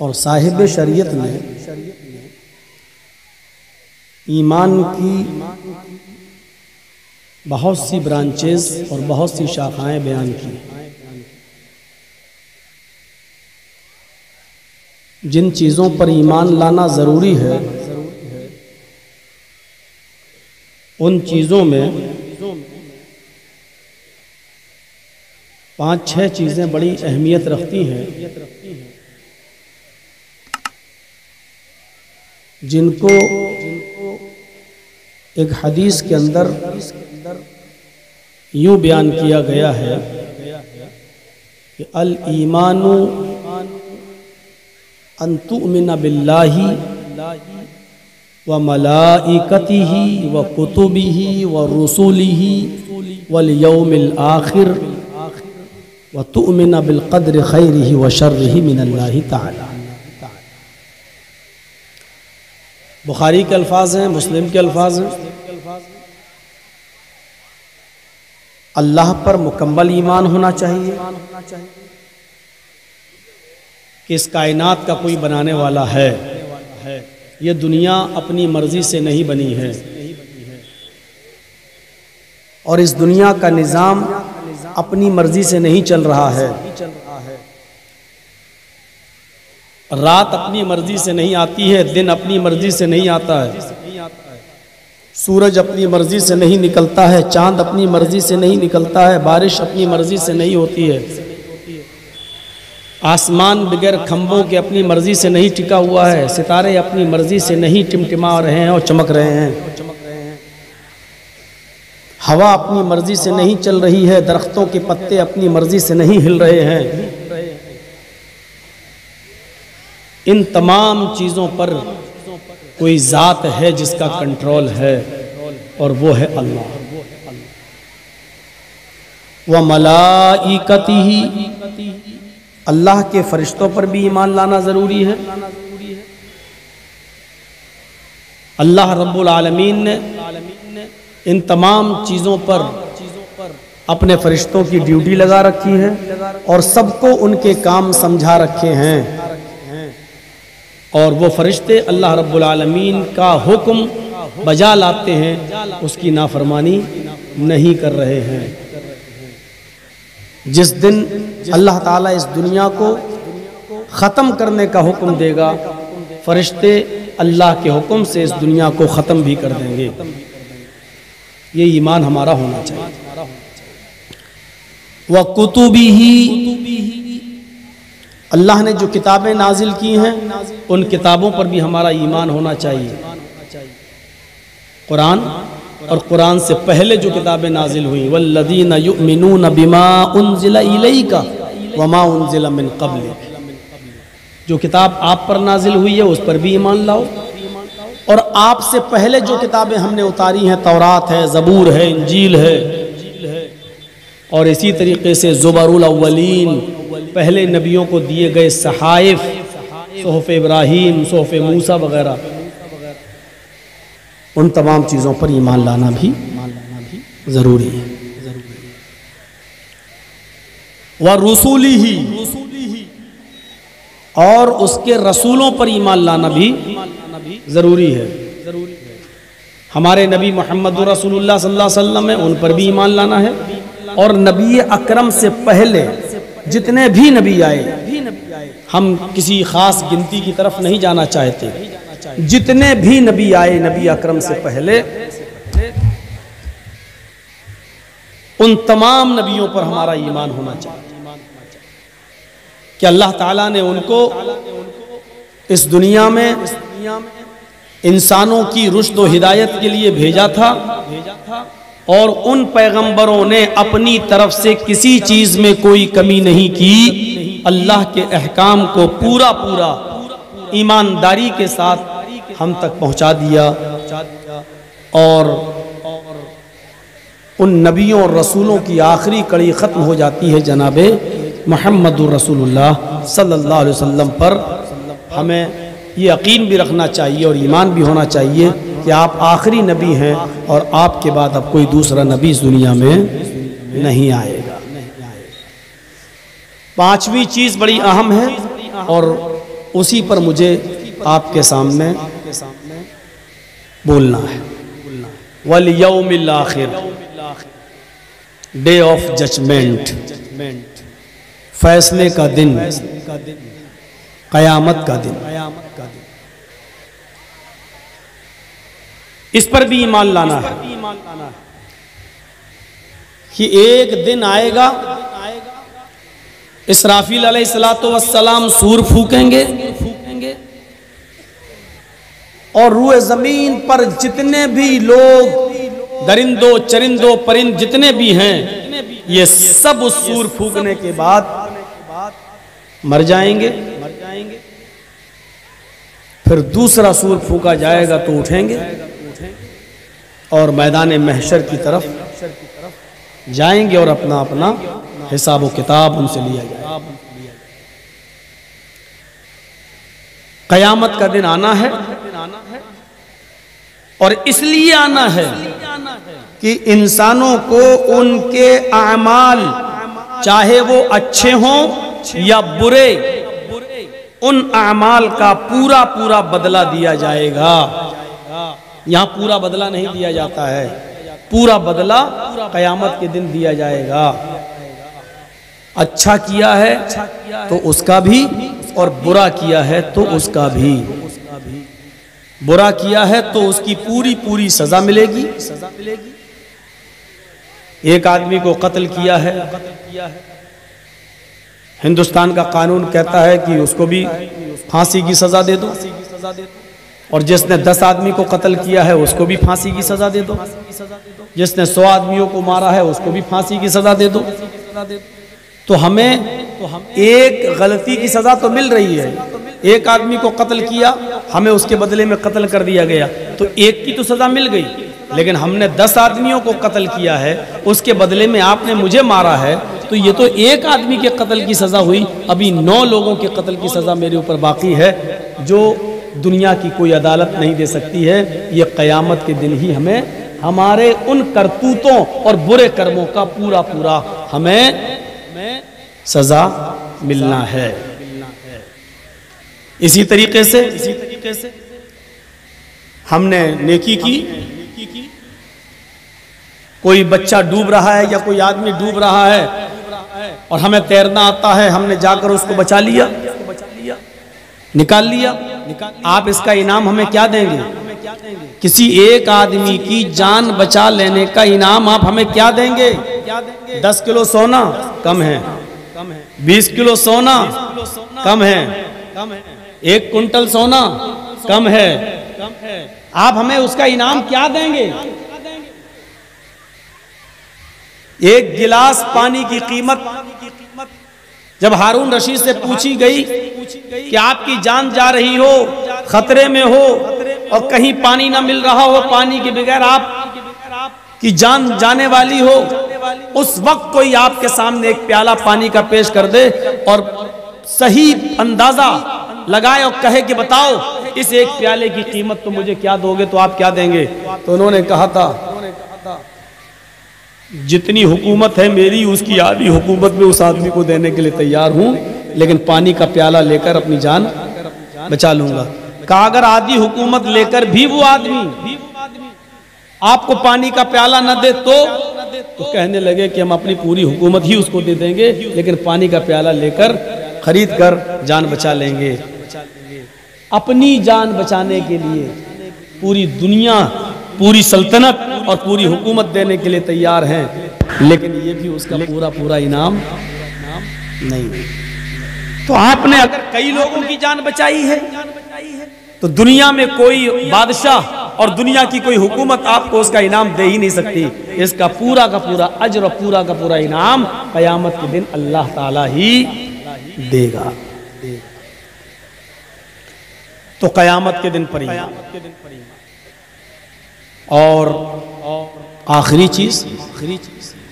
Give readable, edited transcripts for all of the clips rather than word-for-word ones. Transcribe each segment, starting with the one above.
और साहिब शरीयत ने ईमान की बहुत सी ब्रांचेस और बहुत सी शाखाएं बयान की। जिन चीज़ों पर ईमान लाना ज़रूरी है उन चीज़ों में 5-6 चीज़ें बड़ी अहमियत रखती हैं, जिनको एक हदीस के अंदर यूँ बयान किया गया है कि अल ईमानु अन तुमिना बिल्लाहि व मलाइकतिही व कुतुबिही व रुसूलिही वल यौमिल आखिर व तुमिना बिल क़द्रि खैरिही व शर्रिही मिनल्लाहि तआला। बुखारी के अल्फाज हैं, मुस्लिम के अल्फाज हैं। अल्लाह पर मुकम्मल ईमान होना चाहिए कि इस कायनात का कोई बनाने वाला है। ये दुनिया अपनी मर्जी से नहीं बनी है और इस दुनिया का निज़ाम अपनी मर्जी से नहीं चल रहा है। रात अपनी मर्जी से नहीं आती है, दिन अपनी मर्जी से नहीं आता है, सूरज अपनी मर्जी से नहीं निकलता है, चांद अपनी मर्जी से नहीं निकलता है, बारिश अपनी मर्जी से नहीं होती है, आसमान बगैर खंभों के अपनी मर्जी से नहीं टिका हुआ है, सितारे अपनी मर्जी से नहीं टिमटिमा रहे हैं और चमक रहे हैं, हवा अपनी मर्जी से नहीं चल रही है, दरख्तों के पत्ते अपनी मर्जी से नहीं हिल रहे हैं। इन तमाम चीज़ों पर कोई ज़ात है जिसका कंट्रोल है और वो है अल्लाह। व मलाइकतिही, अल्लाह के फरिश्तों पर भी ईमान लाना ज़रूरी है। अल्लाह रब्बुल आलमीन ने इन तमाम चीज़ों पर अपने फरिश्तों की ड्यूटी लगा रखी है और सबको उनके काम समझा रखे हैं और वो फरिश्ते अल्लाह रब्बुल आलमीन का हुक्म बजा लाते हैं, उसकी नाफरमानी नहीं कर रहे हैं। जिस दिन अल्लाह ताला इस दुनिया को ख़त्म करने का हुक्म देगा, फरिश्ते अल्लाह के हुक्म से इस दुनिया को ख़त्म भी कर देंगे। ये ईमान हमारा होना चाहिए। व कुतुबिही, अल्लाह ने जो किताबें नाजिल की हैं उन किताबों पर भी हमारा ईमान होना चाहिए। कुरान और कुरान से पहले जो किताबें नाजिल हुई, वल्लज़ीना युमिनूना बिमा उन्ज़िला इलैका वमा उन्ज़िला मिन क़ब्लिक, जो किताब आप पर नाजिल हुई है उस पर भी ईमान लाओ और आपसे पहले जो किताबें हमने उतारी हैं, तौरात है, ज़बूर है, इंजील है और इसी तरीके से ज़ुबरुल अव्वलीन, पहले नबियों को दिए गए सहाइफ, सुहफ़ इब्राहीम, सुहफ़ मूसा वगैरह, उन तमाम चीज़ों पर ईमान लाना भी ज़रूरी है। व रुसूलिही, और उसके रसूलों पर ईमान लाना भी ज़रूरी है। हमारे नबी मोहम्मद रसूलुल्लाह सल्लल्लाहु अलैहि वसल्लम है, उन पर भी ईमान लाना है और नबी अकरम से पहले जितने भी नबी आए, हम किसी ख़ास गिनती की तरफ नहीं जाना चाहते, जितने भी नबी आए नबी अकरम से पहले, उन तमाम नबियों पर हमारा ईमान होना चाहिए कि अल्लाह ताला ने उनको इस दुनिया में इंसानों की रुश्द व हिदायत के लिए भेजा था और उन पैगंबरों ने अपनी तरफ से किसी चीज़ में कोई कमी नहीं की, अल्लाह के अहकाम को पूरा पूरा ईमानदारी के साथ हम तक पहुंचा दिया और उन नबियों और रसूलों की आखिरी कड़ी ख़त्म हो जाती है जनाबे मुहम्मदुर रसूलुल्लाह सल्लल्लाहु अलैहि वसल्लम पर। हमें ये यकीन भी रखना चाहिए और ईमान भी होना चाहिए कि आप आखिरी नबी हैं और आपके बाद अब कोई दूसरा नबी इस दुनिया में नहीं आएगा। पांचवी चीज़ बड़ी अहम है और उसी पर मुझे आपके सामने बोलना है। वल यौमिल आखिर, डे ऑफ जजमेंट, फैसले का दिन, कयामत का दिन। इस पर भी ईमान लाना है कि एक दिन आएगा, इसराफील अलैहिस्सलातु वस्सलाम सूर फूकेंगे और रूए जमीन पर जितने भी लोग दरिंदो चरिंदो परिंद जितने भी हैं, ये सब उस सूर फूकने के बाद मर जाएंगे। फिर दूसरा सूर फूका जाएगा तो उठेंगे और मैदान महशर की तरफ जाएंगे और अपना अपना हिसाब व किताब उनसे लिया जाएगा। कयामत का दिन आना है और इसलिए आना है कि इंसानों को उनके अमाल, चाहे वो अच्छे हों या बुरे, उन अमाल का पूरा पूरा बदला दिया जाएगा। यहां पूरा बदला नहीं दिया जाता है, पूरा बदला कयामत के दिन दिया जाएगा। अच्छा किया है तो उसका भी, और बुरा किया है तो उसका भी। बुरा किया है तो उसकी पूरी पूरी सजा मिलेगी। एक आदमी को कत्ल किया है, हिंदुस्तान का कानून कहता है कि उसको भी फांसी की सजा दे दो, और जिसने 10 आदमी को कत्ल किया है उसको भी फांसी की सजा दे दो, जिसने 100 आदमियों को मारा है उसको भी फांसी की सजा दे दो। तो हमें एक गलती की सजा तो मिल रही है। एक आदमी को कत्ल किया, हमें उसके बदले में कत्ल कर दिया गया, तो एक की तो सजा मिल गई। लेकिन हमने 10 आदमियों को कत्ल किया है, उसके बदले में आपने मुझे मारा है, तो ये तो एक आदमी के कत्ल की सजा हुई, अभी 9 लोगों के कत्ल की सजा मेरे ऊपर बाकी है, जो दुनिया की कोई अदालत नहीं दे सकती है। ये कयामत के दिन ही हमें हमारे उन करतूतों और बुरे कर्मों का पूरा पूरा हमें सजा मिलना है। इसी तरीके से हमने नेकी की, कोई बच्चा डूब रहा है या कोई आदमी डूब रहा है और हमें तैरना आता है, हमने जाकर उसको बचा लिया, निकाल लिया, आप इसका इनाम हमें क्या देंगे? किसी एक आदमी की जान बचा लेने का इनाम आप हमें क्या देंगे? 10 किलो सोना कम है, 20 किलो सोना कम है, 1 कुंटल सोना कम है, आप हमें उसका इनाम क्या देंगे? एक गिलास पानी की कीमत जब हारून रशीद से पूछी गई कि आपकी जान जा रही हो, खतरे में हो और कहीं पानी ना मिल रहा हो, पानी के बगैर आप की जान जाने वाली हो, उस वक्त कोई आपके सामने एक प्याला पानी का पेश कर दे और सही अंदाजा लगाए और कहे कि बताओ इस एक प्याले की कीमत तो मुझे क्या दोगे, तो आप क्या देंगे? तो उन्होंने कहा था जितनी हुकूमत है मेरी, उसकी आधी हुकूमत में उस आदमी को देने के लिए तैयार हूं, लेकिन पानी का प्याला लेकर अपनी जान बचा लूंगा। कहा अगर आधी हुकूमत लेकर भी वो आदमी आपको पानी का प्याला न दे तो कहने लगे कि हम अपनी पूरी हुकूमत ही उसको दे देंगे, लेकिन पानी का प्याला लेकर खरीद कर जान बचा लेंगे। अपनी जान बचाने के लिए पूरी दुनिया, पूरी सल्तनत और पूरी हुकूमत देने के लिए तैयार हैं, लेकिन ये भी उसका पूरा पूरा इनाम नहीं। तो आपने अगर कई लोगों की जान बचाई है तो दुनिया में कोई बादशाह और दुनिया की कोई हुकूमत आपको उसका इनाम दे ही नहीं सकती। इसका पूरा का पूरा अज्र और पूरा का पूरा इनाम कयामत के दिन अल्लाह ताला ही देगा। तो कयामत के दिन पर और आखिरी चीज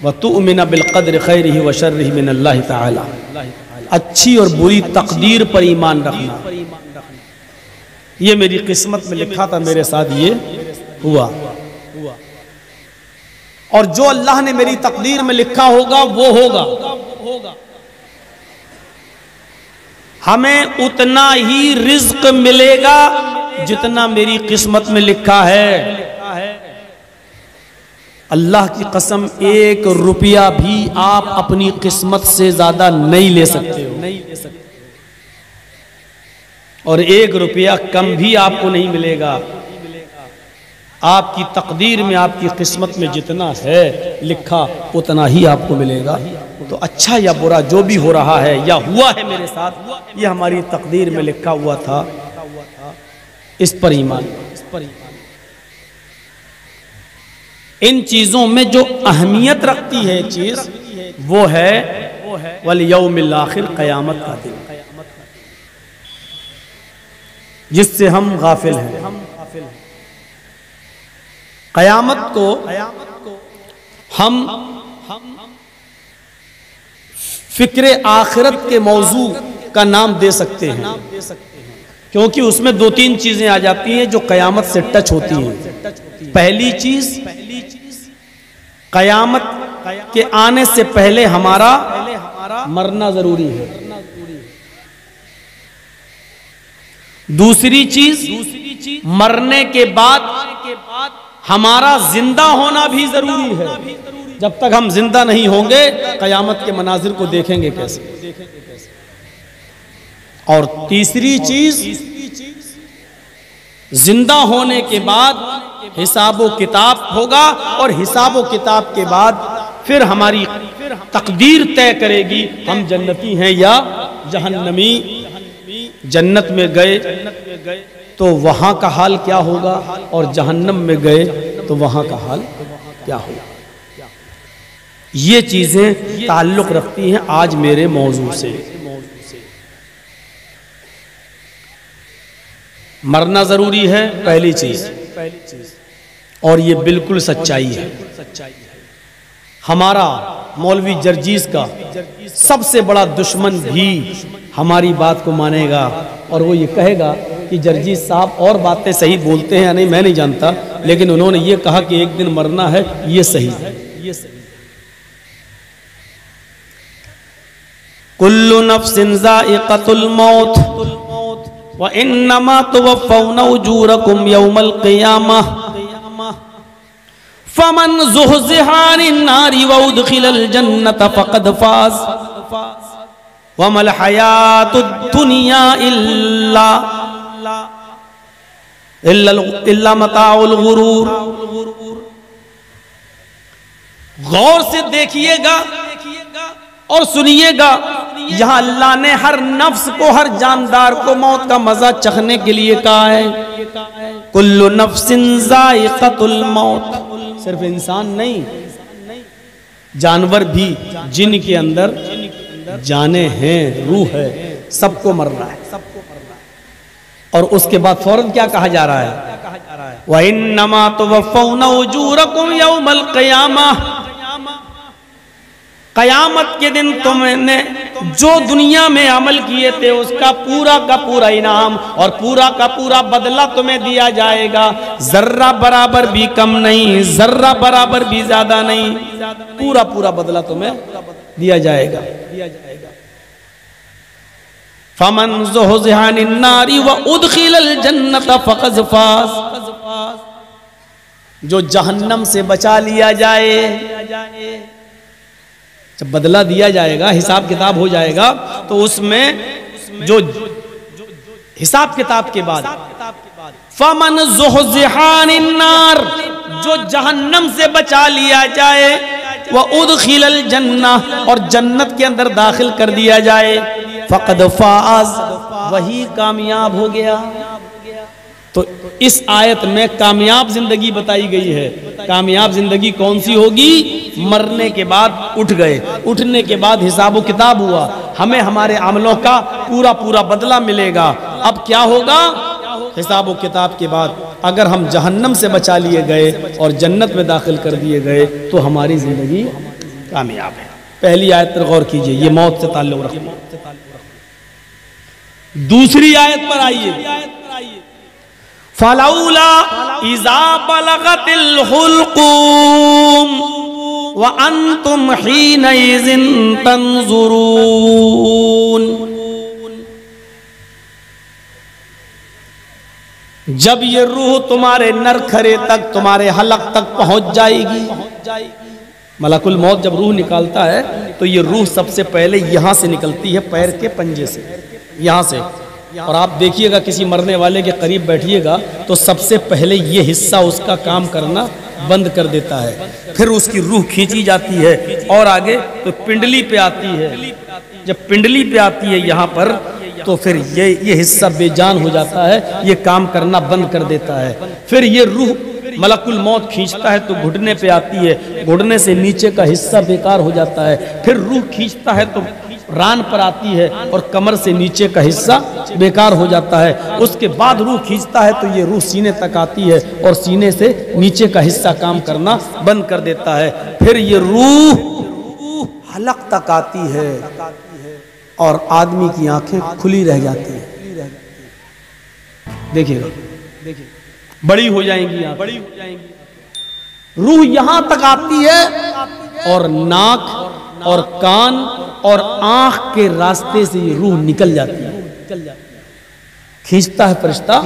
व तुमिन बिल क़द्र खैरिही व शर्रिही मिन अल्लाह ताला, अच्छी और बुरी तकदीर पर ईमान रखना। ये मेरी किस्मत में लिखा था, मेरे साथ ये हुआ, और जो अल्लाह ने मेरी तकदीर में लिखा होगा वो होगा। हमें उतना ही रिज्क मिलेगा जितना मेरी किस्मत में लिखा है। अल्लाह की कसम, 1 रुपया भी आप अपनी किस्मत से ज्यादा नहीं ले सकते हो, और 1 रुपया कम भी आपको नहीं मिलेगा। आपकी तकदीर में, आपकी किस्मत में जितना है लिखा उतना ही आपको मिलेगा। तो अच्छा या बुरा जो भी हो रहा है या हुआ है मेरे साथ, ये हमारी तकदीर में लिखा हुआ था, इस पर ईमान। इन चीजों में जो अहमियत रखती है चीज, वो है वल यौमिल आखिर, क़यामत का दिन, जिससे हम गाफिल हैं। क़यामत को हम फिक्र आखिरत के मौजू का नाम दे सकते हैं, क्योंकि उसमें 2-3 चीजें आ जाती हैं जो क़यामत से टच होती हैं। पहली चीज, क़यामत के आने से पहले हमारा मरना जरूरी है। दूसरी चीज, मरने के बाद हमारा जिंदा होना भी जरूरी है। जब तक हम जिंदा नहीं होंगे, क़यामत के मनाजिर को देखेंगे कैसे। और तीसरी चीज, जिंदा होने के बाद हिसाबो किताब होगा, और हिसाबो किताब के बाद फिर हमारी तकदीर तय करेगी हम जन्नती हैं या जहन्नमी। जन्नत में गए तो वहां का हाल क्या होगा, और जहन्नम में गए तो वहां का हाल क्या होगा। ये चीजें ताल्लुक रखती हैं आज मेरे मौजू से। मरना जरूरी है, पहली चीज, और ये बिल्कुल सच्चाई है। हमारा मौलवी जर्जीस का सबसे बड़ा दुश्मन भी हमारी बात को मानेगा, और वो ये कहेगा कि जर्जीस साहब और बातें सही बोलते हैं या नहीं मैं नहीं जानता, लेकिन उन्होंने ये कहा कि एक दिन मरना है, ये सही है। कुल्लु नफ्सिन ज़ाइक़तुल मौत व इन्नमा तुवफ़्फ़ौना उजूरकुम यौमल क़ियामह फमन ज़ुहज़िहा अनिन नारि व उदख़िलल जन्नत फ़क़द फ़ाज़ वमल हयातुद दुनिया इल्ला मताउल गुरूर। गौर से देखिएगा और सुनिएगा, यहां अल्लाह ने हर नफ्स को, हर जानदार को मौत का मजा चखने के लिए कहा है। कुल्लु नफ्सिन ज़ाइक़तुल मौत। सिर्फ इंसान नहीं, जानवर भी, जिन के अंदर जाने हैं, रूह है, सबको मरना है। और उसके बाद फौरन क्या कहा जा रहा है, व इन्नमा तुवफ़्फ़ौना उजूरकुम यौमल क़ियामह। क़यामत के दिन तुमने जो दुनिया में अमल किए थे उसका पूरा का पूरा इनाम और पूरा का पूरा बदला तुम्हें दिया जाएगा। जर्रा बराबर भी कम नहीं, जर्रा बराबर भी ज्यादा नहीं, पूरा पूरा बदला तुम्हें दिया जाएगा। फमन ज़ुहज़िहा अनिन नारि व उदख़िलल जन्नत फ़क़द फ़ाज़। जो जहन्नम से बचा लिया जाए, जब बदला दिया जाएगा, हिसाब किताब हो जाएगा, तो उसमें जो हिसाब किताब के बाद फमन ज़ुहज़िहा अनिन नार, जो जहन्नम से बचा लिया जाए, व उदख़िलल जन्नह, और जन्नत के अंदर दाखिल कर दिया जाए, फ़क़द फ़ाज़, वही कामयाब हो गया। तो इस आयत में कामयाब जिंदगी बताई गई है। कामयाब जिंदगी कौन सी होगी? मरने के बाद उठ गए, उठने के बाद हिसाब किताब हुआ, हमें हमारे अमलों का पूरा पूरा बदला मिलेगा। अब क्या होगा? हिसाब किताब के बाद अगर हम जहन्नम से बचा लिए गए और जन्नत में दाखिल कर दिए गए तो हमारी जिंदगी कामयाब है। पहली आयत पर गौर कीजिए, ये मौत से ताल्लुक रखती है। दूसरी आयत पर आइए, फलौला इज़ा बलगतिल हुल्क़ूम व अंतुम हीनइज़िन तंज़ुरून। जब ये रूह तुम्हारे नरखरे तक, तुम्हारे हलक तक पहुंच जाएगी, मलकुल मौत जब रूह निकालता है तो ये रूह सबसे पहले यहां से निकलती है, पैर के पंजे से, यहां से। और आप देखिएगा किसी मरने वाले के करीब बैठिएगा तो सबसे पहले ये हिस्सा उसका काम करना बंद कर देता है, फिर उसकी रूह खींची जाती है और आगे तो पिंडली पे आती है। जब पिंडली पे आती है यहाँ पर तो फिर ये हिस्सा बेजान हो जाता है, ये काम करना बंद कर देता है। फिर ये रूह मलकुल मौत खींचता है तो घुटने पे आती है, घुटने से नीचे का हिस्सा बेकार हो जाता है। फिर रूह खींचता है तो रान पर आती है और कमर से नीचे का हिस्सा बेकार हो जाता है। उसके बाद रूह खींचता है तो ये रूह सीने तक आती है और सीने से नीचे का हिस्सा काम करना बंद कर देता है। फिर ये रूह हलक तक आती है और आदमी की आंखें खुली रह जाती है। देखिएगा, बड़ी हो जाएंगी, बड़ी हो जाएंगी। रूह यहां तक आती है और नाक और कान और आंख के रास्ते से ये रूह निकल जाती है। खींचता है फरिश्ता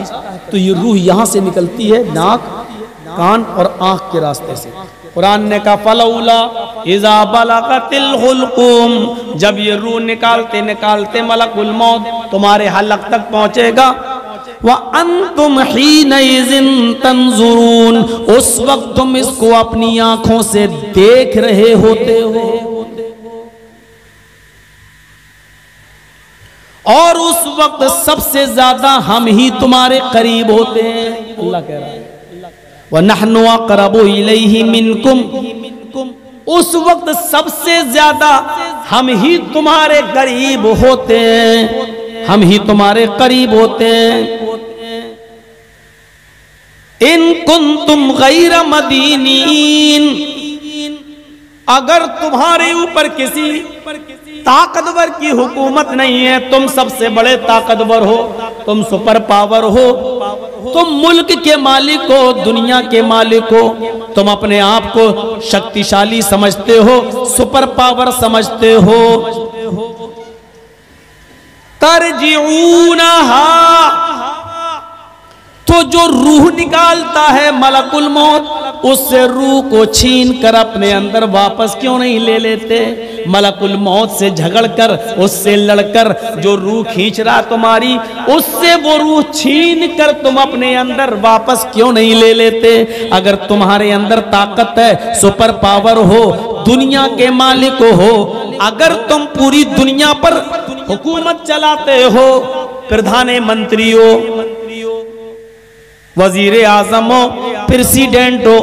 तो ये रूह यहां से निकलती है, नाक, कान और आंख के रास्ते से। कुरान ने कहा फलौला इज़ा बलगतिल हुल्कुम, जब ये रूह निकालते निकालते मलकुल मौत तुम्हारे हलक तक पहुंचेगा, व अंतुम हीनइज़िन तंजुरून, उस वक्त तुम इसको अपनी आंखों से देख रहे होते हो और उस वक्त सबसे ज्यादा हम ही तुम्हारे करीब होते हैं। अल्लाह कह रहा है वनहनु अक़रबु इलैहि मिनकुम, उस वक्त सबसे ज्यादा हम ही तुम्हारे करीब होते हैं, हम ही तुम्हारे करीब होते हैं। इन कुंतुम गैर मदीनीन, अगर तुम्हारे ऊपर किसी ताकतवर की हुकूमत नहीं है, तुम सबसे बड़े ताकतवर हो, तुम सुपर पावर हो, तुम मुल्क के मालिक हो, दुनिया के मालिक हो, तुम अपने आप को शक्तिशाली समझते हो, सुपर पावर समझते हो, तरजिऊनहा, तो जो रूह निकालता है मलकुल मौत, उससे रूह को छीन कर अपने अंदर वापस क्यों नहीं ले लेते? मलकुल मौत से झगड़कर, उससे लड़कर जो रूह खींच रहा तुम्हारी, उससे वो रूह छीन कर तुम अपने अंदर वापस क्यों नहीं ले लेते? अगर तुम्हारे अंदर ताकत है, सुपर पावर हो, दुनिया के मालिक हो, अगर तुम पूरी दुनिया पर हुकूमत चलाते हो, प्रधानमंत्री हो, वजीर आजम हो, प्रेसिडेंट हो,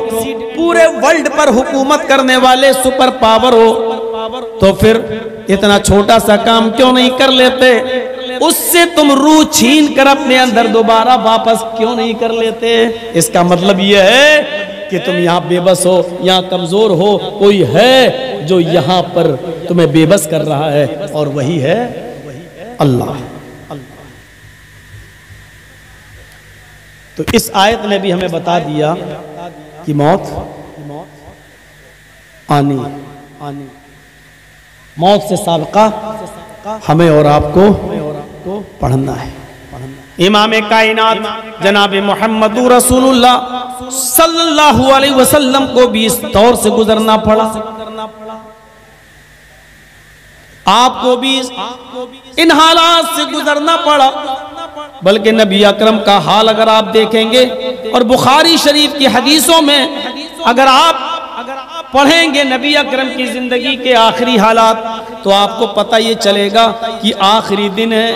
पूरे वर्ल्ड पर हुकूमत करने वाले सुपर पावर हो, तो फिर इतना छोटा सा काम क्यों नहीं कर लेते? उससे तुम रूह छीन कर अपने अंदर दोबारा वापस क्यों नहीं कर लेते? इसका मतलब यह है कि तुम यहाँ बेबस हो, यहाँ कमजोर हो, कोई है जो यहाँ पर तुम्हें बेबस कर रहा है और वही है अल्लाह। तो इस आयत ने भी हमें बता दिया कि मौत आनी, मौत से साबका हमें और आपको पढ़ना है। इमाम कायनात जनाब मोहम्मद रसूलुल्लाह सल्लल्लाहु अलैहि वसल्लम को भी इस दौर से गुजरना पड़ा, आपको भी इन हालात से गुजरना पड़ा। बल्कि नबी अकरम का हाल अगर आप देखेंगे और बुखारी शरीफ की हदीसों में अगर आप पढ़ेंगे नबी अकरम की जिंदगी के आखिरी हालात, तो आपको पता ये चलेगा कि आखिरी दिन है,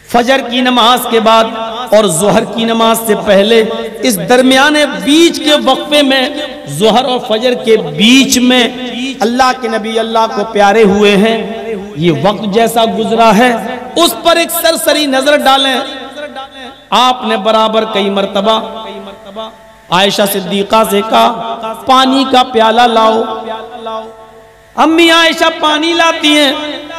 फजर की नमाज के बाद और जोहर की नमाज से पहले, इस दरमियाने बीच के वक्फे में, जोहर और फजर के बीच में अल्लाह के नबी अल्लाह को प्यारे हुए हैं। ये वक्त जैसा गुजरा है उस पर एक सरसरी नजर डालें। आपने बराबर कई मर्तबा आयशा सिद्दीका से कहा पानी का प्याला लाओ। अम्मी आयशा पानी लाती हैं,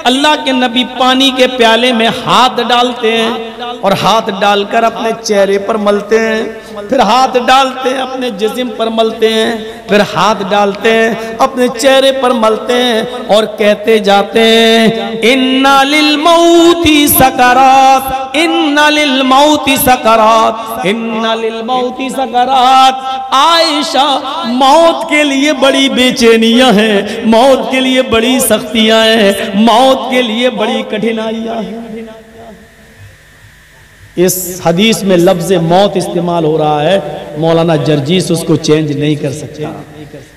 अल्लाह के नबी पानी के प्याले में हाथ डालते हैं और हाथ डालकर अपने चेहरे पर मलते हैं, फिर हाथ डालते हैं अपने जिस्म पर मलते हैं, फिर हाथ डालते हैं अपने चेहरे पर मलते हैं और कहते जाते हैं इन्ना लिल मौती सकरात, इन्ना इन्ना लिल मौति सकरात, इन्ना लिल मौति सकरात। आयशा, मौत के लिए बड़ी बेचैनियां हैं, मौत के लिए बड़ी सख्तियां हैं, मौत के लिए बड़ी कठिनाइयां हैं। इस हदीस में लफ्ज़ मौत इस्तेमाल हो रहा है, मौलाना जर्जीस उसको चेंज नहीं कर सकता।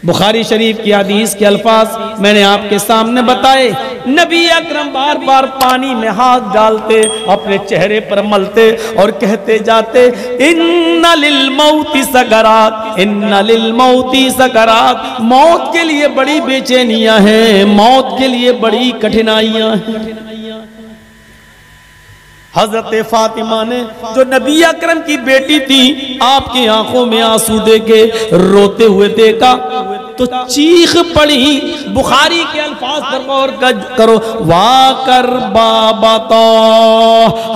बुखारी शरीफ की हदीस के अल्फाज मैंने आपके सामने बताए। नबी अकरम बार बार पानी में हाथ डालते, अपने चेहरे पर मलते और कहते जाते, इन्ना लिल मौति सकरात, इन्ना लिल मौति सकरात। मौत के लिए बड़ी बेचैनियां हैं, मौत के लिए बड़ी कठिनाइयां हैं। हजरत फातिमा ने, जो नबी अकरम की बेटी थी, आपकी आंखों में आंसू देके रोते हुए देखा तो चीख पड़ी। बुखारी के अल्फाज पर गौर करो, वाह कर बाबा तो,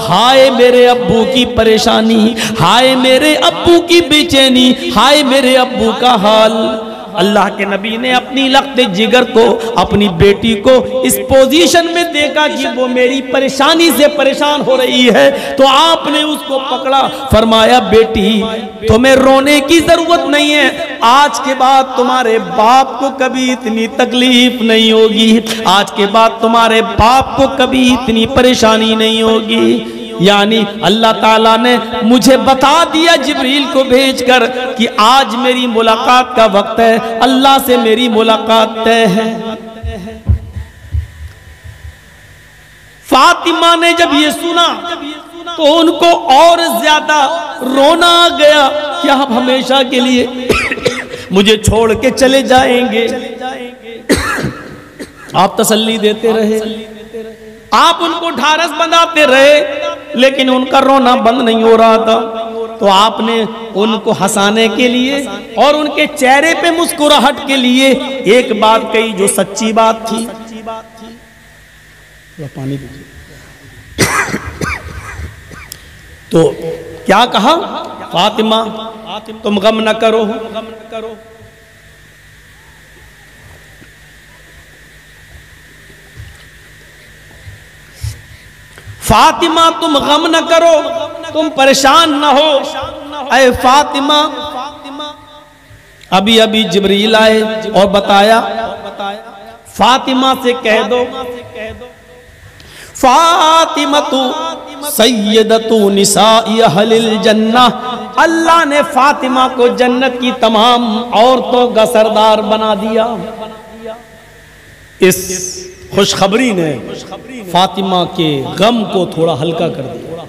हाय मेरे अब्बू की परेशानी, हाय मेरे अब्बू की बेचैनी, हाय मेरे अब्बू का हाल। अल्लाह के नबी ने अपनी लख्त जिगर को, अपनी बेटी को इस पोजीशन में देखा कि वो मेरी परेशानी से परेशान हो रही है, तो आपने उसको पकड़ा, फरमाया बेटी तुम्हें रोने की जरूरत नहीं है, आज के बाद तुम्हारे बाप को कभी इतनी तकलीफ नहीं होगी, आज के बाद तुम्हारे बाप को कभी इतनी परेशानी नहीं होगी। यानी अल्लाह ताला ने मुझे बता दिया जिब्रील को भेजकर कि आज मेरी मुलाकात का वक्त है, अल्लाह से मेरी मुलाकात तय है। फातिमा ने जब ये सुना तो उनको और ज्यादा रोना आ गया कि आप हमेशा के लिए मुझे छोड़ के चले जाएंगे। आप तसल्ली देते रहे, आप उनको ढारस बंधाते रहे, लेकिन उनका रोना बंद नहीं हो रहा था। तो आपने उनको हंसाने के लिए और उनके चेहरे पे मुस्कुराहट के लिए एक बात कही जो सच्ची बात थी। पानी तो क्या कहा, फातिमा तुम गम न करो, फातिमा तुम गम न करो, तुम परेशान न हो। ऐ फातिमा, अभी अभी जिब्रील आए और बताया फातिमा से कह दो, फातिमा तू सैयदतु निसाई अहलिल जन्नह। अल्लाह ने फातिमा को जन्नत की तमाम औरतों का सरदार बना दिया। इस खुशखबरी ने फातिमा के गम को थोड़ा हल्का कर दिया,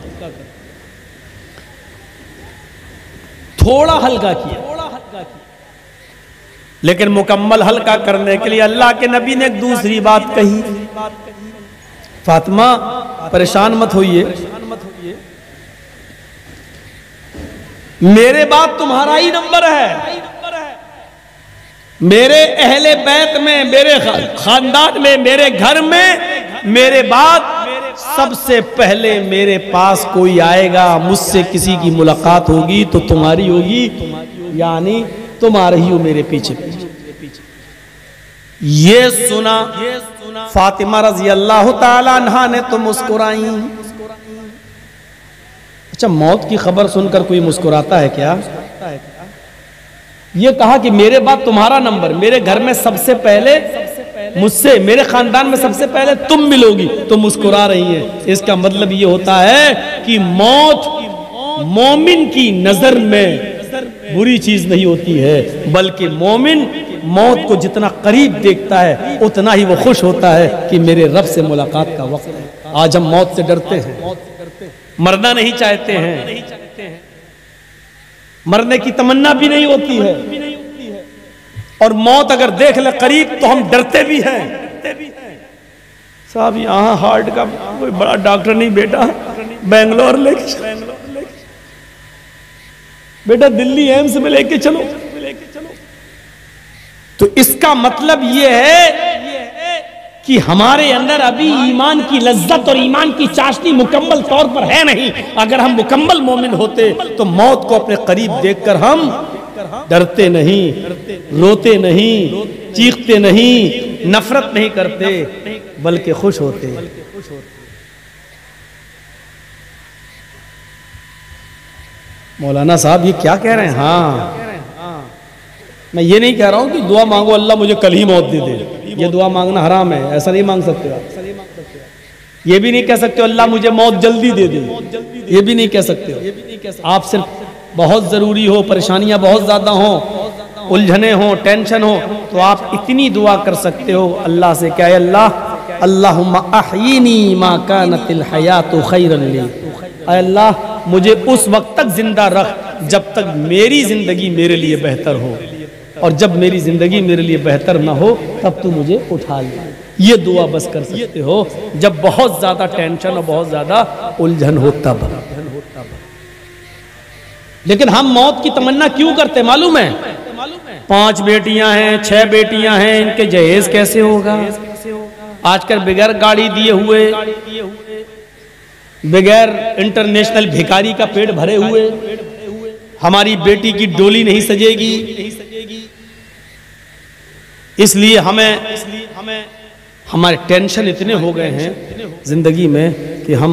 थोड़ा हल्का किया, लेकिन मुकम्मल हल्का करने के लिए अल्लाह के नबी ने एक दूसरी बात कही, फातिमा परेशान मत होइए, मेरे बाद तुम्हारा ही नंबर है। मेरे अहले बैत में, मेरे खानदान में, मेरे घर में मेरे बाद सबसे पहले मेरे पास कोई आएगा, मुझसे किसी की मुलाकात होगी तो तुम्हारी होगी, यानी तुम आ रही हो मेरे पीछे पीछे। ये सुना फातिमा रजी अल्लाह ताला अन्हा ने तो मुस्कुराई। अच्छा, मौत की खबर सुनकर कोई मुस्कुराता है क्या? ये कहा कि मेरे बाद तुम्हारा नंबर, मेरे घर में सबसे पहले मुझसे, मेरे खानदान में सबसे पहले तुम मिलोगी, तो मुस्कुरा रही है। इसका मतलब ये होता है कि मौत मोमिन की नजर में बुरी चीज नहीं होती है, बल्कि मोमिन मौत को जितना करीब देखता है उतना ही वो खुश होता है कि मेरे रब से मुलाकात का वक्त है। आज हम मौत से डरते हैं, मरना नहीं चाहते हैं, मरने की तमन्ना भी नहीं होती है, और मौत अगर देख ले करीब तो हम डरते भी हैं। साहब यहाँ हार्ट का कोई बड़ा डॉक्टर नहीं बेटा, बेंगलोर लेके, बेटा दिल्ली एम्स में लेके चलो। तो इसका मतलब ये है कि हमारे अंदर अभी ईमान की लज्जत और ईमान की चाशनी मुकम्मल तौर पर है नहीं। अगर हम मुकम्मल मोमिन होते तो मौत को अपने करीब देखकर हम डरते नहीं, रोते नहीं, चीखते नहीं, नफरत नहीं करते, बल्कि खुश होते। मौलाना साहब ये क्या कह रहे हैं? हाँ, मैं ये नहीं कह रहा हूं कि दुआ मांगो अल्लाह मुझे कल ही मौत दे दे, ये दुआ मांगना हराम है, ऐसा नहीं मांग सकते आप। ये भी नहीं कह सकते अल्लाह मुझे मौत जल्दी दे दे, ये भी नहीं कह सकते हो। आप सिर्फ बहुत ज़रूरी हो, परेशानियां बहुत ज़्यादा हो, उलझने हो, टेंशन हो, तो आप इतनी दुआ कर सकते हो अल्लाह से, क्या अल्लाह अल्लाहुम्मा अहयिनी मा कानतिल हयातु खैरन ली, अल्लाह मुझे उस वक्त तक जिंदा रख जब तक मेरी जिंदगी मेरे लिए बेहतर हो, और जब मेरी जिंदगी मेरे लिए बेहतर ना हो तब तू मुझे उठा ले। ये दुआ बस कर सकते हो जब बहुत ज्यादा टेंशन और बहुत ज्यादा उलझन हो तब। लेकिन हम मौत की तमन्ना क्यों करते मालूम है? 5 बेटियां हैं, 6 बेटियां हैं, इनके जहेज कैसे होगा? आजकल बगैर गाड़ी दिए हुए, बगैर इंटरनेशनल भिखारी का पेट भरे हुए हमारी बेटी की डोली नहीं सजेगी। इसलिए हमें हमारे टेंशन इतने हो गए हैं जिंदगी में कि हम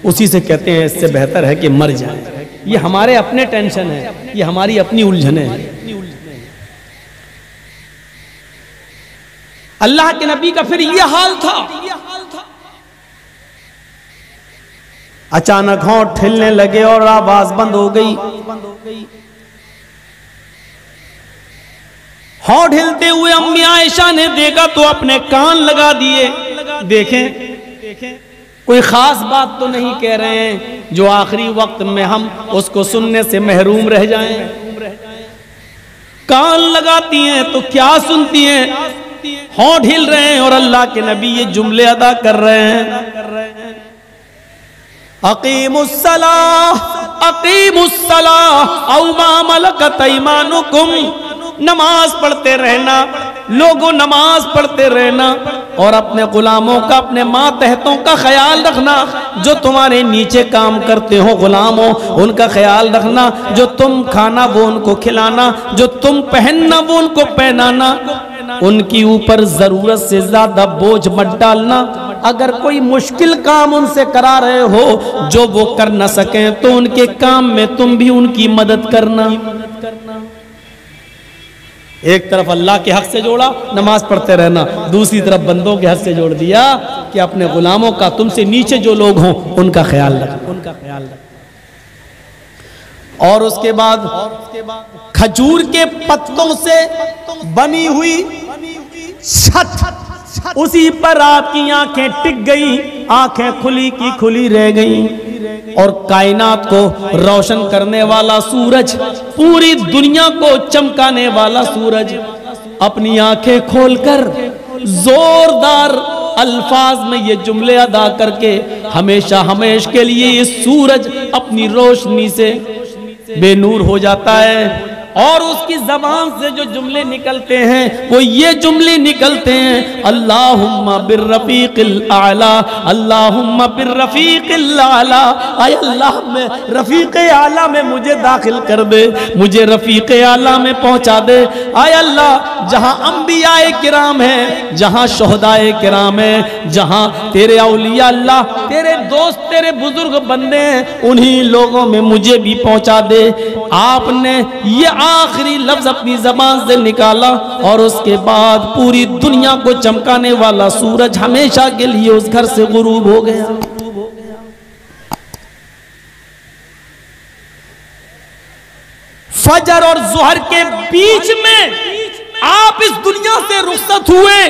उसी से कहते हैं इससे बेहतर है कि मर जाए। ये हमारे अपने टेंशन है, ये हमारी अपनी उलझने हैं। अल्लाह के नबी का फिर यह हाल था। अचानक होंठ हिलने लगे और आवाज बंद हो गई। होंठ हिलते हुए अम्मी आयशा ने देखा तो अपने कान लगा दिए। देखें कोई खास बात तो नहीं कह रहे हैं जो आखिरी वक्त में हम उसको सुनने से महरूम रह जाएं। कान लगाती हैं तो क्या सुनती हैं? होंठ हिल रहे हैं और अल्लाह के नबी ये जुमले अदा कर रहे हैं, अकीमुस्सलाह औ मा मलकत अयमानुकुम, नमाज पढ़ते रहना, लोगों नमाज पढ़ते रहना और अपने गुलामों का, अपने मातहतों का ख्याल रखना। जो तुम्हारे नीचे काम करते हो गुलामों, उनका ख्याल रखना। जो तुम खाना वो उनको खिलाना, जो तुम पहनना वो उनको पहनाना। उनकी ऊपर जरूरत से ज्यादा बोझ मत डालना। अगर कोई मुश्किल काम उनसे करा रहे हो जो वो कर न सके तो उनके काम में तुम भी उनकी मदद करना। एक तरफ अल्लाह के हक से जोड़ा, नमाज पढ़ते रहना, दूसरी तरफ बंदों के हक से जोड़ दिया कि अपने गुलामों का, तुमसे नीचे जो लोग हों उनका ख्याल रख। और उसके बाद खजूर के पत्तों से बनी हुई छत, उसी पर आपकी आंखें टिक गई, आंखें खुली की खुली रह गई। और कायनात को रोशन करने वाला सूरज, पूरी दुनिया को चमकाने वाला सूरज अपनी आंखें खोलकर जोरदार अल्फाज में ये जुमले अदा करके हमेशा हमेशा के लिए ये सूरज अपनी रोशनी से बेनूर हो जाता है। और उसकी जबान से जो जुमले निकलते हैं वो ये जुमले निकलते हैं, अल्लाहुम्मा बिर्रफीकिल आला, अल्लाहुम्मा बिर्रफीकिल आला। आय अल्लाह में रफीक़े आला में मुझे दाखिल कर दे, मुझे रफीक़े आला में पहुंचा दे। आय अल्लाह जहां अंबियाए किराम है, जहां शोहदाए किराम है, जहां तेरे औलिया अल्लाह तेरे दोस्त तेरे बुजुर्ग बंदे हैं, उन्हीं लोगों में मुझे भी पहुंचा दे। आपने ये आखिरी लफ्ज अपनी जबान से निकाला और उसके बाद पूरी दुनिया को चमकाने वाला सूरज हमेशा के लिए उस घर से गुरूब हो गया। फजर और जुहर के बीच में आप इस दुनिया से रुखसत हुए।